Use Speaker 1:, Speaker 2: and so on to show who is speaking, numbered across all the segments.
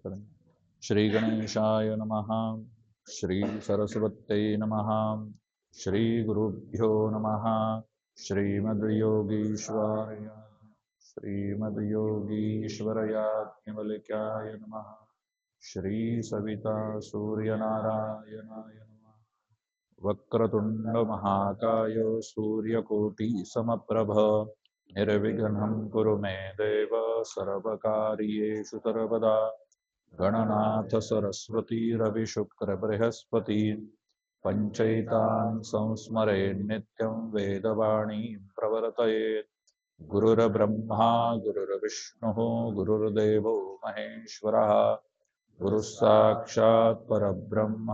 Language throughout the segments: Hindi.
Speaker 1: करें। श्री गणेशाय नमः। श्री सरस्वत्यै नमः। श्री गुरुभ्यो नमः। श्रीमद्योगीश्वराय श्रीमद्योगीश्वरयाज्ञवल्क्याय नमः। श्री सविता सूर्यनारायणाय नमः। वक्रतुंड महाकाय सूर्यकोटि समप्रभ निर्विघ्नं कुरु मे देव सर्वकार्येषु सर्वदा। गणनाथ सरस्वती रविशुक्र बृहस्पति पंचैतान् संस्मरे नित्यं वेदवाणी प्रवर्तयेत्। गुरुर्ब्रह्मा गुरुर्विष्णुः गुरुर्देवो महेश्वरः गुरुः साक्षात् परब्रह्म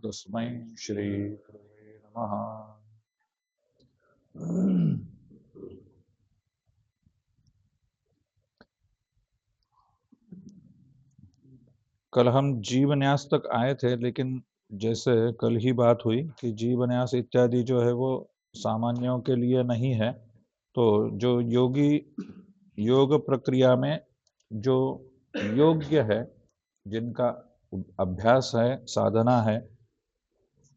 Speaker 1: तस्मै श्री गुरुवे नमः। कल हम जीवन्यास तक आए थे, लेकिन जैसे कल ही बात हुई कि जीवन्यास इत्यादि जो है वो सामान्यों के लिए नहीं है। तो जो योगी योग प्रक्रिया में जो योग्य है, जिनका अभ्यास है, साधना है,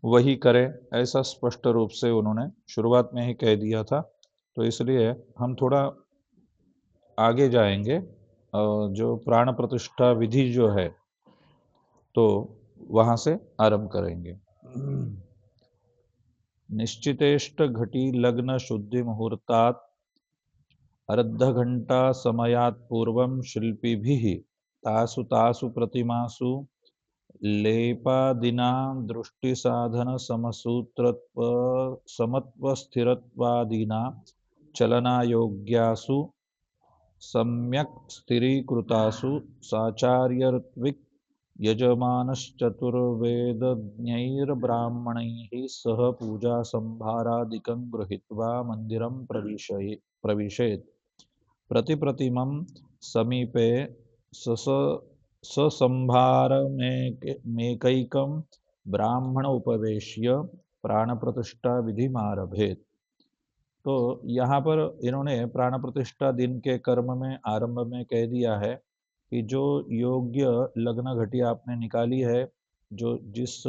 Speaker 1: वही करे, ऐसा स्पष्ट रूप से उन्होंने शुरुआत में ही कह दिया था। तो इसलिए हम थोड़ा आगे जाएंगे। जो प्राण प्रतिष्ठा विधि जो है, तो वहां से आरंभ करेंगे। निश्चितेष्ट घटी लग्न शुद्धि मुहूर्तात् अर्ध घंटा समयात् पूर्वं शिल्पिभिः तासु तासु प्रतिमासु लेपादिना दृष्टि साधन समसूत्रत्व समत्व स्थिरत्वादिना चलनायोग्यासु सम्यक् स्थिरीकृतासु साचार्यऋत्विक् यजमानश्चतुर्वेदज्ञैर्ब्राह्मणैः सह पूजासंभारादिकं गृहीत्वा मन्दिरं प्रविशेत्। प्रतिप्रतिमं समीपे ससंभारमेकैकं ब्राह्मण उपवेश्य प्राणप्रतिष्ठा विधिमारभेत्। तो यहाँ पर इन्होंने प्राण प्रतिष्ठा दिन के कर्म में आरंभ में कह दिया है कि जो योग्य लग्न घटी आपने निकाली है, जो जिस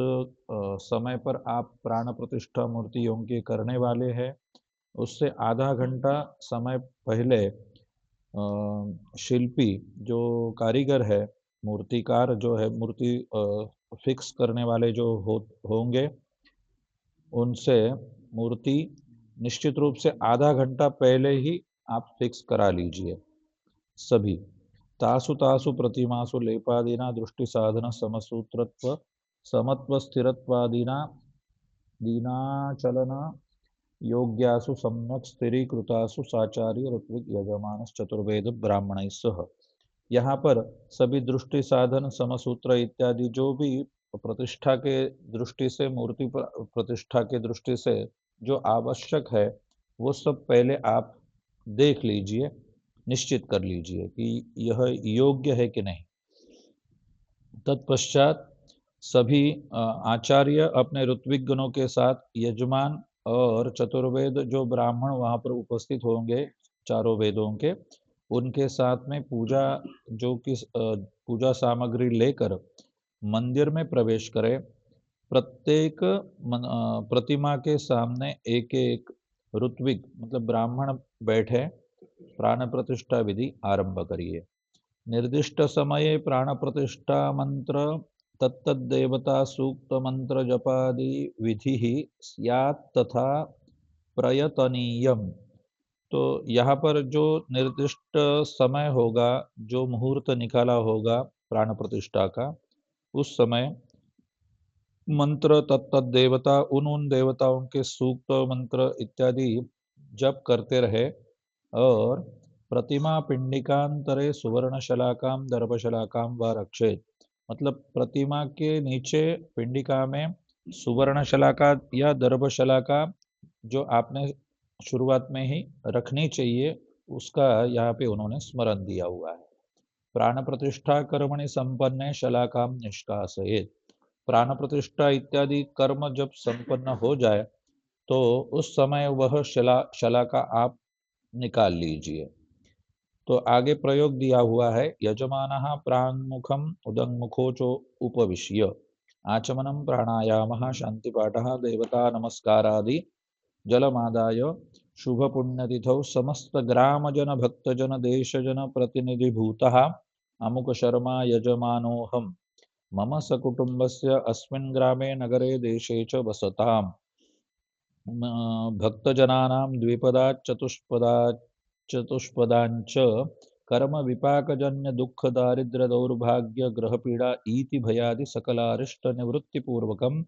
Speaker 1: समय पर आप प्राण प्रतिष्ठा मूर्ति योग के करने वाले हैं, उससे आधा घंटा समय पहले शिल्पी जो कारीगर है, मूर्तिकार जो है, मूर्ति फिक्स करने वाले जो होंगे, उनसे मूर्ति निश्चित रूप से आधा घंटा पहले ही आप फिक्स करा लीजिए सभी। तासु तासु प्रतिमासु लेपादिना दृष्टि साधन समसूत्रत्व समत्व स्थिरत्वादिना दीनाचलन योग्यासु सम्यक स्थिरीकृतासु साचार्य ऋत्विक यजमान चतुर्वेद ब्राह्मण सह। यहाँ पर सभी दृष्टि साधन समसूत्र इत्यादि जो भी प्रतिष्ठा के दृष्टि से, मूर्ति प्रतिष्ठा के दृष्टि से जो आवश्यक है, वो सब पहले आप देख लीजिए, निश्चित कर लीजिए कि यह योग्य है कि नहीं। तत्पश्चात सभी आचार्य अपने ऋत्विक गणों के साथ यजमान और चतुर्वेद जो ब्राह्मण वहां पर उपस्थित होंगे, चारों वेदों के, उनके साथ में पूजा जो कि पूजा सामग्री लेकर मंदिर में प्रवेश करें। प्रत्येक प्रतिमा के सामने एक एक ऋत्विक मतलब ब्राह्मण बैठे प्राण प्रतिष्ठा विधि आरंभ करिए। निर्दिष्ट समये प्राण प्रतिष्ठा मंत्र तत्तदेवता सूक्त मंत्र जपादि विधि स्यात् तथा प्रयतनीयम। तो यहाँ पर जो निर्दिष्ट समय होगा, जो मुहूर्त निकाला होगा प्राण प्रतिष्ठा का, उस समय मंत्र तत्त देवता उन देवताओं के सूक्त मंत्र इत्यादि जप करते रहे, और प्रतिमा पिंडिकांतरे सुवर्ण शलाकाम दर्भशलाकाम व रक्षेत। मतलब प्रतिमा के नीचे पिंडिका में सुवर्ण शलाका या दर्भशलाका जो आपने शुरुआत में ही रखनी चाहिए, उसका यहाँ पे उन्होंने स्मरण दिया हुआ है। प्राण प्रतिष्ठा कर्मणि संपन्ने शलाकाम निष्कासयेत्। प्राण प्रतिष्ठा इत्यादि कर्म जब संपन्न हो जाए तो उस समय वह शलाका आप निकाल लीजिए। तो आगे प्रयोग दिया हुआ है, यजमानः प्राङ्मुखम् उदङ्मुखोचो उपविश्य आचमनं प्राणायामः शान्तिपाठः देवता नमस्कारादि जलमादाय शुभपुण्यतिथौ समस्तग्रामजनभक्तजनदेशजनप्रतिनिधिभूतः अमुकशर्मा यजमानोऽहं मम सकुटुम्बस्य अस्मिन् ग्रामे नगरे देशे च वसताम् भक्तजनानां द्विपदाच्चतुष्पदाञ्च कर्मविपाकजन्यदुःखदारिद्र्यदौर्भाग्यग्रहपीडा इति भयादि सकलारिष्टनिवृत्तिपूर्वकं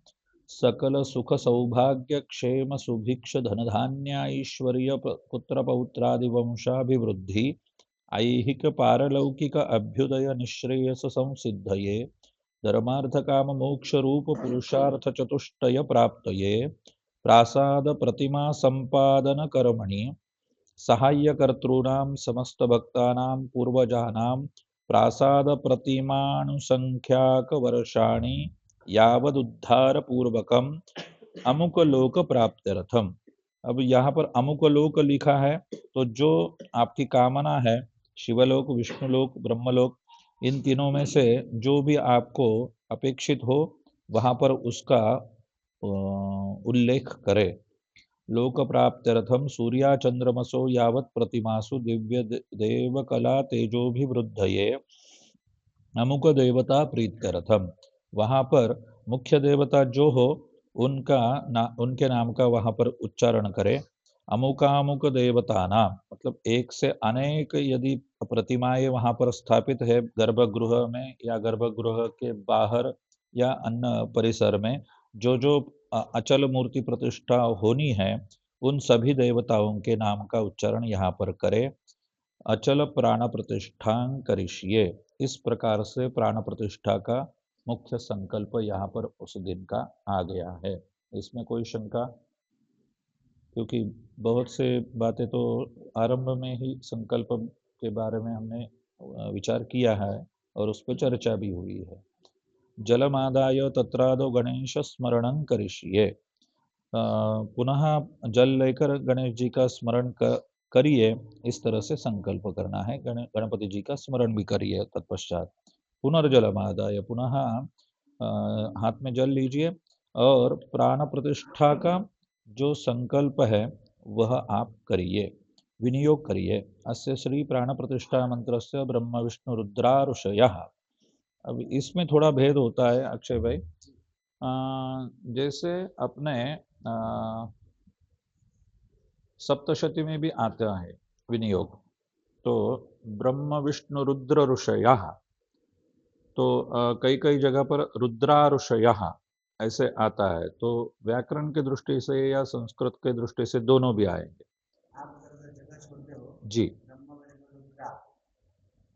Speaker 1: सकलसुखसौभाग्यक्षेमसुभिक्षधनधान्याैश्वर्यपुत्रपौत्रादिवंशाभिवृद्धि ऐहिकपारलौकिक अभ्युदयनिःश्रेयससंसिद्धये धर्मार्थकाममोक्षरूपपुरुषार्थचतुष्टयप्राप्तये प्रासादप्रतिमासम्पादनकर्मणि साहाय्यकर्तॄणां समस्तभक्तानां पूर्वजानां प्रासादप्रतिमानुसंख्याकवर्षाणि यावदुद्धारपूर्वकम् अमुक प्राप्त्यर्थम। अब यहाँ पर अमुक लोक लिखा है, तो जो आपकी कामना है, शिवलोक, विष्णुलोक, ब्रह्मलोक, इन तीनों में से जो भी आपको अपेक्षित हो वहां पर उसका उल्लेख करे। लोक प्राप्त्यर्थम सूर्या चंद्रमसो यावत् प्रतिमासु दिव्य देवकला तेजोभिवृद्धये अमुक देवता प्रीत्यर्थम। वहां पर मुख्य देवता जो हो उनके नाम का वहां पर उच्चारण करें। अमुकामुक देवता नाम मतलब एक से अनेक यदि प्रतिमाएं वहां पर स्थापित है गर्भगृह में या गर्भगृह के बाहर या अन्य परिसर में, जो जो अचल मूर्ति प्रतिष्ठा होनी है उन सभी देवताओं के नाम का उच्चारण यहाँ पर करें। अचल प्राण प्रतिष्ठा करिष्ये, इस प्रकार से प्राण प्रतिष्ठा का मुख्य संकल्प यहाँ पर उस दिन का आ गया है। इसमें कोई शंका? क्योंकि बहुत से बातें तो आरंभ में ही संकल्प के बारे में हमने विचार किया है और उस पर चर्चा भी हुई है। जलमादाय तत्रादो गणेश स्मरणं करिष्ये, पुनः जल लेकर गणेश जी का स्मरण करिए, इस तरह से संकल्प करना है। गणपति जी का स्मरण भी करिए। तत्पश्चात पुनर्जलमादाय, पुनः हाथ में जल लीजिए और प्राण प्रतिष्ठा का जो संकल्प है वह आप करिए, विनियोग करिए। अस्य श्री प्राण प्रतिष्ठा मंत्र से ब्रह्म विष्णु रुद्रारुषयः। अब इसमें थोड़ा भेद होता है अक्षय भाई। जैसे अपने सप्तशती में भी आता है विनियोग, तो ब्रह्म विष्णु रुद्र ऋषयः, तो कई कई जगह पर रुद्रारुषयः ऐसे आता है। तो व्याकरण की दृष्टि से या संस्कृत के दृष्टि से दोनों भी आएंगे।
Speaker 2: आप अगर जगह छोड़ते हो
Speaker 1: जी
Speaker 2: ब्रह्म विष्णु रुद्रा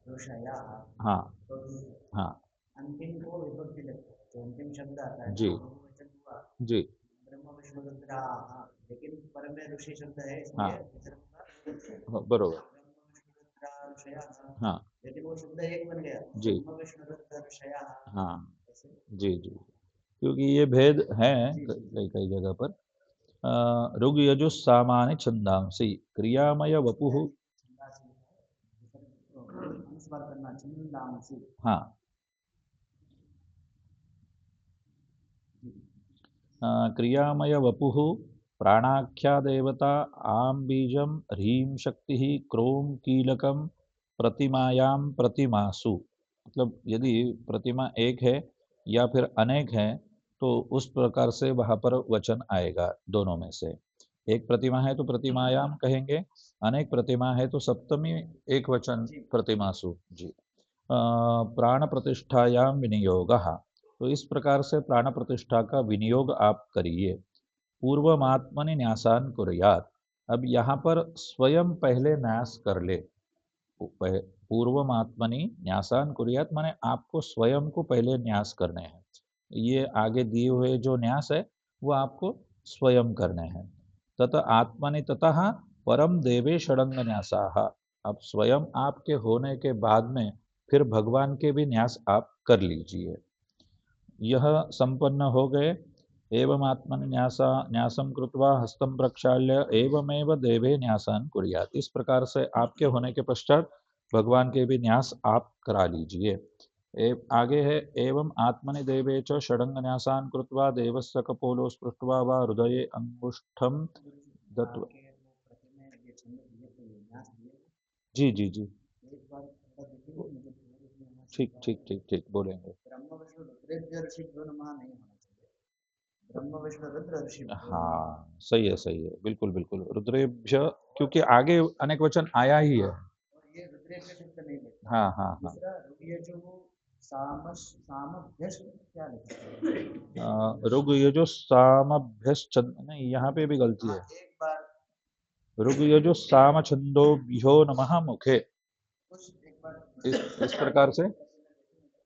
Speaker 2: ऋषयः,
Speaker 1: हाँ
Speaker 2: तो
Speaker 1: हाँ
Speaker 2: अंतिम को विभक्ति लगता है, जो अंतिम शब्द आता है
Speaker 1: जी
Speaker 2: बहुवचन हुआ
Speaker 1: जी
Speaker 2: ब्रह्म विष्णु रुद्रा, लेकिन पर में ऋषि शब्द है
Speaker 1: हाँ
Speaker 2: इसलिए विसर्ग होगा
Speaker 1: बरोबर
Speaker 2: ब्रह्म विष्णु रुद्रा ऋषयः।
Speaker 1: हाँ
Speaker 2: लेकिन वो शब्द एक बन गया
Speaker 1: जी
Speaker 2: ब्रह्म विष्णु रुद्रा ऋषयः
Speaker 1: हाँ
Speaker 2: ऐसे।
Speaker 1: जी जी, क्योंकि ये भेद है
Speaker 2: जी जी
Speaker 1: कई कई जगह पर। ऋग यजुः सामानि छंदांसि क्रियामय वपुः।
Speaker 2: छंदासी है, अनुस्वार करना छंदांसी।
Speaker 1: हाँ क्रियामय वपुः प्राणाख्या देवता आम बीजम ह्रीं शक्ति क्रोम कीलकम प्रतिमायां प्रतिमासु। मतलब यदि प्रतिमा एक है या फिर अनेक है तो उस प्रकार से वहां पर वचन आएगा। दोनों में से एक प्रतिमा है तो प्रतिमायाम कहेंगे, अनेक प्रतिमा है तो सप्तमी एक वचन प्रतिमासु। जी प्राण प्रतिष्ठायाम विनियोगः, तो इस प्रकार से प्राण प्रतिष्ठा का विनियोग आप करिए। पूर्वमात्मनि न्यासान कुर्यात्, अब यहाँ पर स्वयं पहले न्यास कर ले। पूर्वमात्मनि न्यासान कुर्यात् माने आपको स्वयं को पहले न्यास करने हैं। ये आगे दिए हुए जो न्यास है वो आपको स्वयं करने हैं। तत आत्मनि ततः परम देवे षडंग न्यासाः, अब स्वयं आपके होने के बाद में फिर भगवान के भी न्यास आप कर लीजिए। यह संपन्न हो गए। एवं आत्मनि न्यासम कृत्वा हस्तं प्रक्षाल्य एवमेव देवे न्यासान कुर्यात्, इस प्रकार से आपके होने के पश्चात भगवान के भी न्यास आप करा लीजिए। आगे है एवं आत्मनि देवे च षडंग न्यासान कृत्वा देवस्य कपोलो स्पृष्ट्वा वा हृदये अंगुष्ठम दत्वा।
Speaker 2: आपके वो प्रति में ये छंद दिए थे, ये न्यास दिए थे।
Speaker 1: जी जी जी,
Speaker 2: एक बार थोड़ा देखेंगे, मुझे थोड़ा इसमें यहाँ
Speaker 1: ठीक
Speaker 2: शंका
Speaker 1: ठीक
Speaker 2: है।
Speaker 1: ठीक ठीक बोलेंगे।
Speaker 2: ब्रह्म विष्णु रुद्रेभ्य ऋषिभ्यो नमः नहीं होना चाहिए, ब्रह्म विष्णु रुद्र ऋषिभ्यो नमः।
Speaker 1: हाँ सही है, बिल्कुल बिल्कुल, रुद्रेभ्य, क्योंकि आगे अनेक वचन आया ही है।
Speaker 2: और ये रुद्रेभ्य शब्द नहीं लिखा।
Speaker 1: हाँ हाँ हाँ।
Speaker 2: दूसरा ये जो वो सामभ्यस्त क्या लिखा है?
Speaker 1: ऋग यजु सामभ्यश्च, नहीं यहाँ पे भी गलती
Speaker 2: हाँ,
Speaker 1: है।
Speaker 2: एक बार
Speaker 1: ऋग यजु साम छंदोभ्यो नमः मुखे,
Speaker 2: कुछ एक बार
Speaker 1: इस प्रकार से।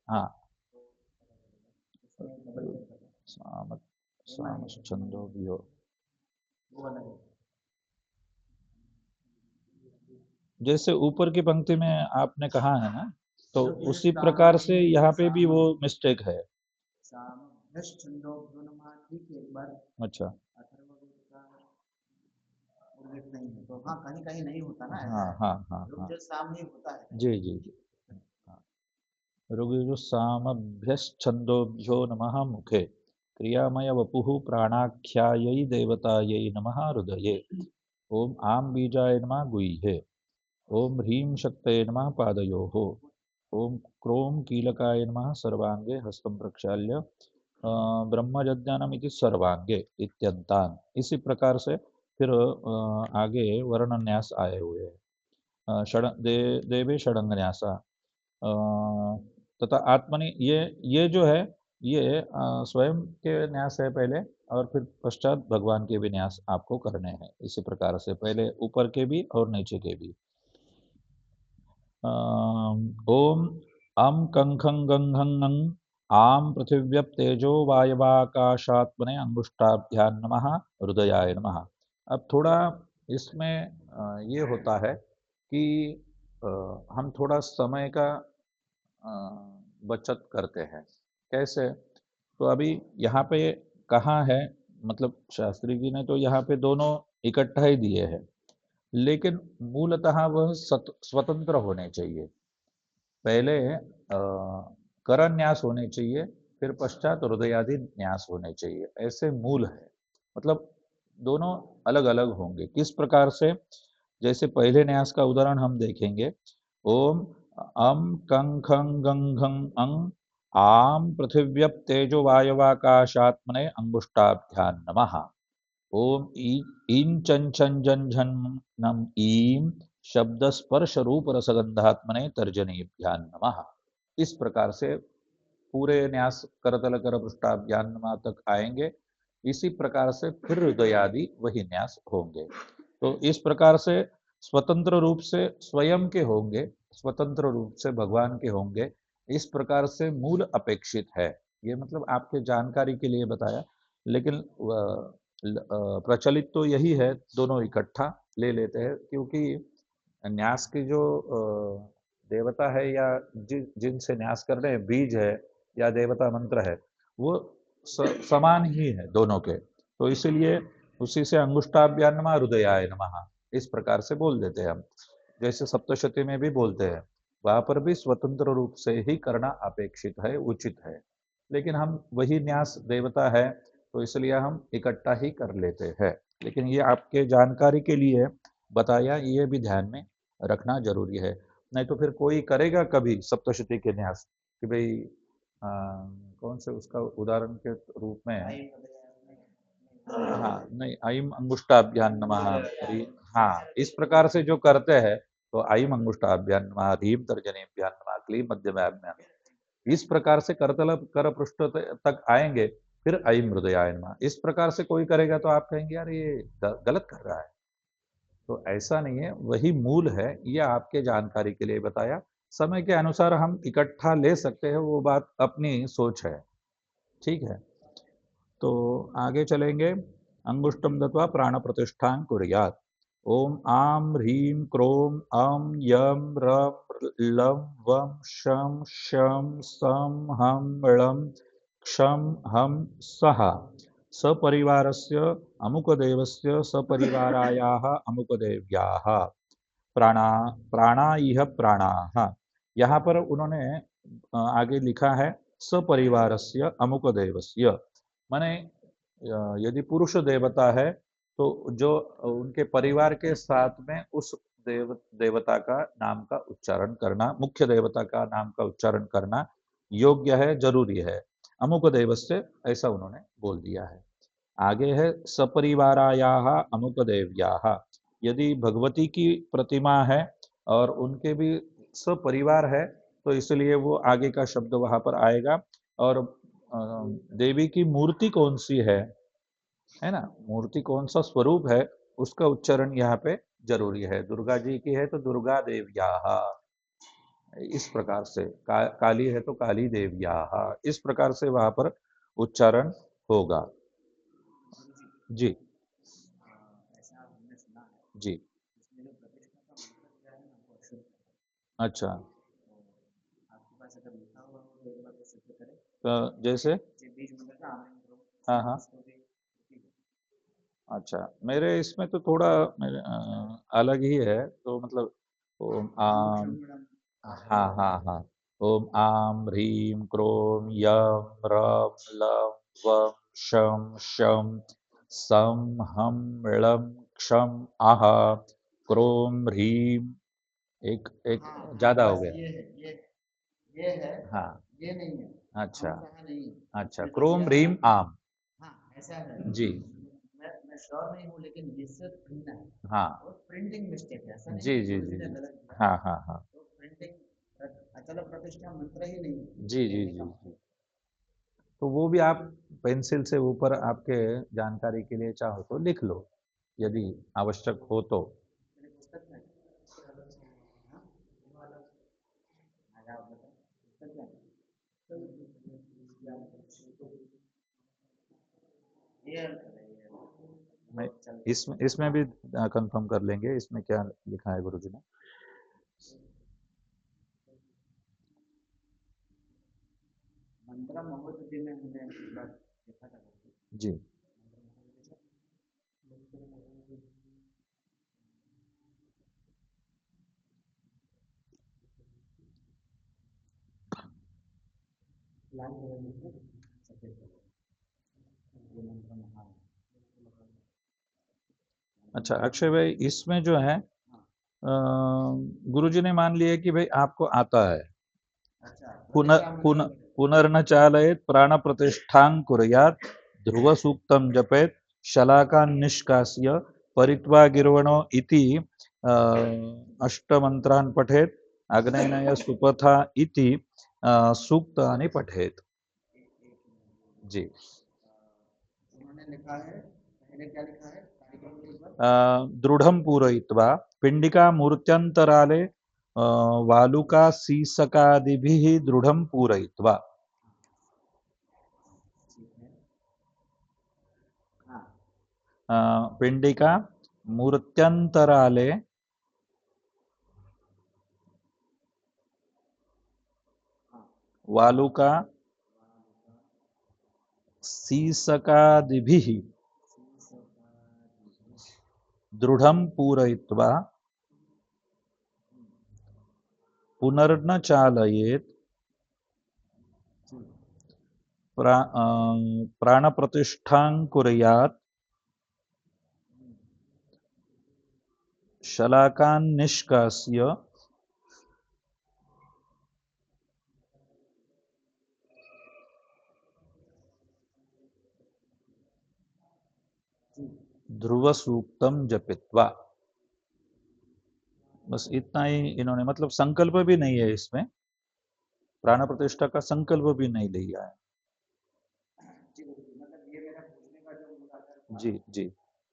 Speaker 1: हाँ,
Speaker 2: इसमें डबल चेक करना,
Speaker 1: साम
Speaker 2: एमा
Speaker 1: साम
Speaker 2: नहीं है, एमा नहीं है,
Speaker 1: छंदोभ्यो।
Speaker 2: वो अलग है।
Speaker 1: जैसे ऊपर की पंक्ति में आपने कहा है ना, तो
Speaker 2: जो ये
Speaker 1: उसी प्रकार से यहाँ पे भी वो
Speaker 2: साम
Speaker 1: मिस्टेक है।
Speaker 2: सामभ्यस्त छंदोभ्यो नमः, ठीक है, एक बार
Speaker 1: अच्छा।
Speaker 2: अथर्ववेद का उल्लेख नहीं है, तो हाँ कहीं कहीं नहीं होता ना
Speaker 1: हाँ
Speaker 2: ऐसा।
Speaker 1: हाँ हाँ
Speaker 2: रुक
Speaker 1: हाँ।
Speaker 2: जो साम ही होता है कहीं
Speaker 1: जी
Speaker 2: कहीं।
Speaker 1: जी जी। हाँ। ऋग्यजु सामभ्यश्छन्दोभ्यो नमः मुखे, क्रियामय वपुः प्राणाख्यायै देवतायै नमः हृदये, ॐ आं बीजाय नमः गुह्ये, ॐ ह्रीं शक्तये नमः पादयोः, ॐ क्रों कीलकाय नमः सर्वांगे हस्तं प्रक्षाल्य ब्रह्मजज्ञानम इति सर्वांगे इत्यंतान। इसी प्रकार से फिर आगे वर्णन्यास आए हुए हैं। देवे षडंगन्यासा, अ, तथा आत्मनि, ये जो है ये स्वयं के न्यास है पहले, और फिर पश्चात भगवान के भी न्यास आपको करने हैं। इसी प्रकार से पहले ऊपर के भी और नीचे के भी। ओम अम कंखं गंघं ङं आम पृथिव्यप तेजो वायवाकाशात्मने अंगुष्ठाभ्यां नमः हृदयाय नमः। अब थोड़ा इसमें ये होता है कि हम थोड़ा समय का अ, बचत करते हैं। कैसे? तो अभी यहाँ पे कहाँ है, मतलब शास्त्री जी ने तो यहाँ पे दोनों इकट्ठा ही दिए हैं, लेकिन मूलतः वह स्वतंत्र होने चाहिए। पहले करण न्यास होने चाहिए, फिर पश्चात हृदयादि न्यास होने चाहिए, ऐसे मूल है। मतलब दोनों अलग अलग होंगे। किस प्रकार से? जैसे पहले न्यास का उदाहरण हम देखेंगे। ओम अम कंखं गंघं अं आम पृथिव्यप तेजो वायवाकाशात्मने अंगुष्ठाभ्यां नमः। ओम ईं चं छं जं झं नम ईं शब्द स्पर्श रूप रसगंधात्मने तर्जनीभ्यां नमः। इस प्रकार से पूरे न्यास करतल कर पृष्ठाभ्यान्नमा तक आएंगे। इसी प्रकार से फिर हृदयादि वही न्यास होंगे। तो इस प्रकार से स्वतंत्र रूप से स्वयं के होंगे, स्वतंत्र रूप से भगवान के होंगे। इस प्रकार से मूल अपेक्षित है। ये मतलब आपके जानकारी के लिए बताया, लेकिन प्रचलित तो यही है, दोनों इकट्ठा ले लेते हैं, क्योंकि न्यास की जो देवता है या जिनसे न्यास कर रहे हैं, बीज है या देवता मंत्र है, वो समान ही है दोनों के। तो इसीलिए उसी से अंगुष्ठाभ्यां नमः हृदयाय नमः इस प्रकार से बोल देते हैं हम। जैसे सप्तशती में भी बोलते हैं, वहां पर भी स्वतंत्र रूप से ही करना अपेक्षित है, उचित है। लेकिन हम वही न्यास देवता है, तो इसलिए हम इकट्ठा ही कर लेते हैं। लेकिन ये आपके जानकारी के लिए बताया, ये भी ध्यान में रखना जरूरी है। नहीं तो फिर कोई करेगा कभी सप्तशती के न्यास कि भाई कौन से उसका उदाहरण के रूप में,
Speaker 2: आई हृदय
Speaker 1: हाँ नहीं, आइम अंगुष्ठाभ्यां नमः हरि, हाँ इस प्रकार से जो करते हैं, तो आइम अंगुष्ठाभ्यां नमः ह्रीं तर्जनीभ्यां नमः क्लीं मध्यमाभ्यां, इस प्रकार से करतल कर पृष्ठ तक आएंगे, फिर आइम हृदयाय नमः। इस प्रकार से कोई करेगा तो आप कहेंगे यार ये गलत कर रहा है। तो ऐसा नहीं है, वही मूल है। ये आपके जानकारी के लिए बताया। समय के अनुसार हम इकट्ठा ले सकते हैं, वो बात अपनी सोच है। ठीक है, तो आगे चलेंगे। अंगुष्टम दत्वा प्राण प्रतिष्ठां कुर्यात्। ओम आम ह्रीं क्रोम अम यम रम लम वम शम शम सम हम ळम क्षम हम सः सपरिवारस्य अमुकदेवस्य सपरिवारायाः अमुकदेव्याः प्राणा प्राणा इह प्राणाः। यहाँ पर उन्होंने आगे लिखा है सपरिवारस्य अमुक देवस्य, माने यदि पुरुष देवता है तो जो उनके परिवार के साथ में उस देवता का नाम का उच्चारण करना, मुख्य देवता का नाम का उच्चारण करना योग्य है, जरूरी है। अमुक देवस्य ऐसा उन्होंने बोल दिया है। आगे है सपरिवारायाः अमुक देव्याः। यदि भगवती की प्रतिमा है और उनके भी सपरिवार है तो इसलिए वो आगे का शब्द वहां पर आएगा। और देवी की मूर्ति कौन सी है ना, मूर्ति कौन सा स्वरूप है उसका उच्चारण यहाँ पे जरूरी है। दुर्गा जी की है तो दुर्गा देव्याः, इस प्रकार से काली है तो काली देव्याः, इस प्रकार से वहां पर उच्चारण होगा। जी
Speaker 2: ऐसा हमने सुना है,
Speaker 1: जी।
Speaker 2: इसमें जो प्रतिष्ठा का मंत्र दिया है ना वो अशुद्ध है।
Speaker 1: अच्छा,
Speaker 2: तो आपके पास अगर लिखा हुआ हो तो एक बार वो सिद्ध करें।
Speaker 1: तो जैसे
Speaker 2: जो बीज मंत्र ना आनंद करो,
Speaker 1: हाँ हाँ,
Speaker 2: उसको भी ठीक है।
Speaker 1: अच्छा मेरे इसमें तो थोड़ा अलग ही है, तो मतलब ओम
Speaker 2: आम
Speaker 1: आम,
Speaker 2: क्षमणम
Speaker 1: हाँ हाँ हाँ, ओम आम ह्रीम क्रोम यम रम लम वम शम शम सम हम ळम क्षम आह क्रोम ह्रीम। एक एक
Speaker 2: हाँ हाँ,
Speaker 1: ज्यादा हो
Speaker 2: बस
Speaker 1: गया।
Speaker 2: ये है,
Speaker 1: हाँ,
Speaker 2: ये नहीं है।
Speaker 1: अच्छा
Speaker 2: हम कहा नहीं है।
Speaker 1: अच्छा,
Speaker 2: इसमें जो
Speaker 1: क्रोम
Speaker 2: दिया है
Speaker 1: ह्रीम
Speaker 2: ना,
Speaker 1: आम।
Speaker 2: हाँ ऐसा है।
Speaker 1: जी
Speaker 2: मैं श्योर नहीं हूँ लेकिन इससे भिन्न है।
Speaker 1: हाँ,
Speaker 2: और प्रिंटिंग मिस्टेक है, ऐसा नहीं
Speaker 1: जी
Speaker 2: कि
Speaker 1: जी जी
Speaker 2: ओरिजिनल
Speaker 1: जी,
Speaker 2: गलत दिया।
Speaker 1: हाँ हाँ हाँ,
Speaker 2: तो प्रिंटिंग अचल प्रतिष्ठा मंत्र ही नहीं है
Speaker 1: जी जी
Speaker 2: कहने
Speaker 1: जी
Speaker 2: का
Speaker 1: जी।
Speaker 2: मतलब।
Speaker 1: तो वो भी आप पेंसिल से ऊपर आपके जानकारी के लिए चाहो तो लिख लो, यदि आवश्यक हो तो।
Speaker 2: मेरी पुस्तक में हाँ, आगे आप बताओ पुस्तक में ये
Speaker 1: मैं
Speaker 2: वो चलता
Speaker 1: इसमें इसमें भी कंफर्म कर लेंगे इसमें क्या लिखा है गुरुजी ने।
Speaker 2: मंत्र महोदय में हमने एक बार देखा था।
Speaker 1: जी अच्छा अक्षय भाई, इसमें जो है गुरुजी ने मान लिया कि भाई आपको आता है।
Speaker 2: अच्छा
Speaker 1: पुनः
Speaker 2: प्रतिष्ठा मंत्र
Speaker 1: पुनः
Speaker 2: बोले।
Speaker 1: पुनर्न चालयेत प्राण प्रतिष्ठां कुर्यात् ध्रुव सूक्तम जपेत शलाका निष्कास्य परित्वा गिर्वणो इति अष्टमंत्रान् पठेत अग्नेनय सुपथा इति सूक्तानि पठेत। जी
Speaker 2: उन्होंने लिखा है, पहले क्या लिखा है कार्यक्रम के ऊपर।
Speaker 1: दृढ़ं पूरयित्वा पिंडिका मूर्त्यंतराले वालुका सीसकादिभिः दृढ़ं पूरयित्वा।
Speaker 2: ठीक है। हाँ
Speaker 1: पिंडिका मूर्त्यंतराले
Speaker 2: हाँ।
Speaker 1: वालुका सीसकादिभिः दृढ़ं पूरयित्वा पुनर्न चालयेत प्राणप्रतिष्ठां कुर्यात् शलाकान् निष्कास्य ध्रुव सूक्तम जपित्वा। बस इतना ही इन्होंने, मतलब संकल्प भी नहीं है इसमें, प्राण प्रतिष्ठा का संकल्प भी नहीं लिया है।
Speaker 2: जी गुरुजी, मतलब ये मेरा पूछने का जो मूल आधार था,
Speaker 1: जी जी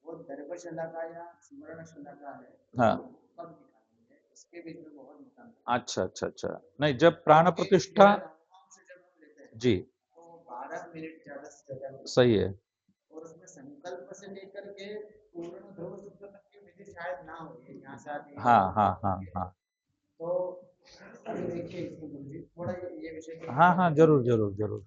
Speaker 2: वो दर्भशाला का या स्मरणशाला का है
Speaker 1: हाँ,
Speaker 2: तो कब निकालेंगे, इसके बीच में बहुत मोटा अंतर
Speaker 1: अच्छा अच्छा अच्छा, नहीं जब
Speaker 2: है।
Speaker 1: प्राण
Speaker 2: क्योंकि
Speaker 1: प्रतिष्ठा,
Speaker 2: वेद नाम से जब हम लेते हैं
Speaker 1: जी
Speaker 2: तो 12 मिनट ज्यादा से ज्यादा लगता
Speaker 1: सही है,
Speaker 2: है। और उसमें संकल्प से लेकर के पूर्ण ध्रुव सूत्र तक की विधि शायद ना हो, ये यहाँ से आप ये
Speaker 1: हाँ हाँ
Speaker 2: बात
Speaker 1: हाँ
Speaker 2: करके।
Speaker 1: हाँ
Speaker 2: तो अभी देखिए इसमें गुरुजी थोड़ा ये विषय के ऊपर
Speaker 1: हाँ
Speaker 2: बात
Speaker 1: हाँ,
Speaker 2: करेंगे।
Speaker 1: जरूर जरूर जरूर।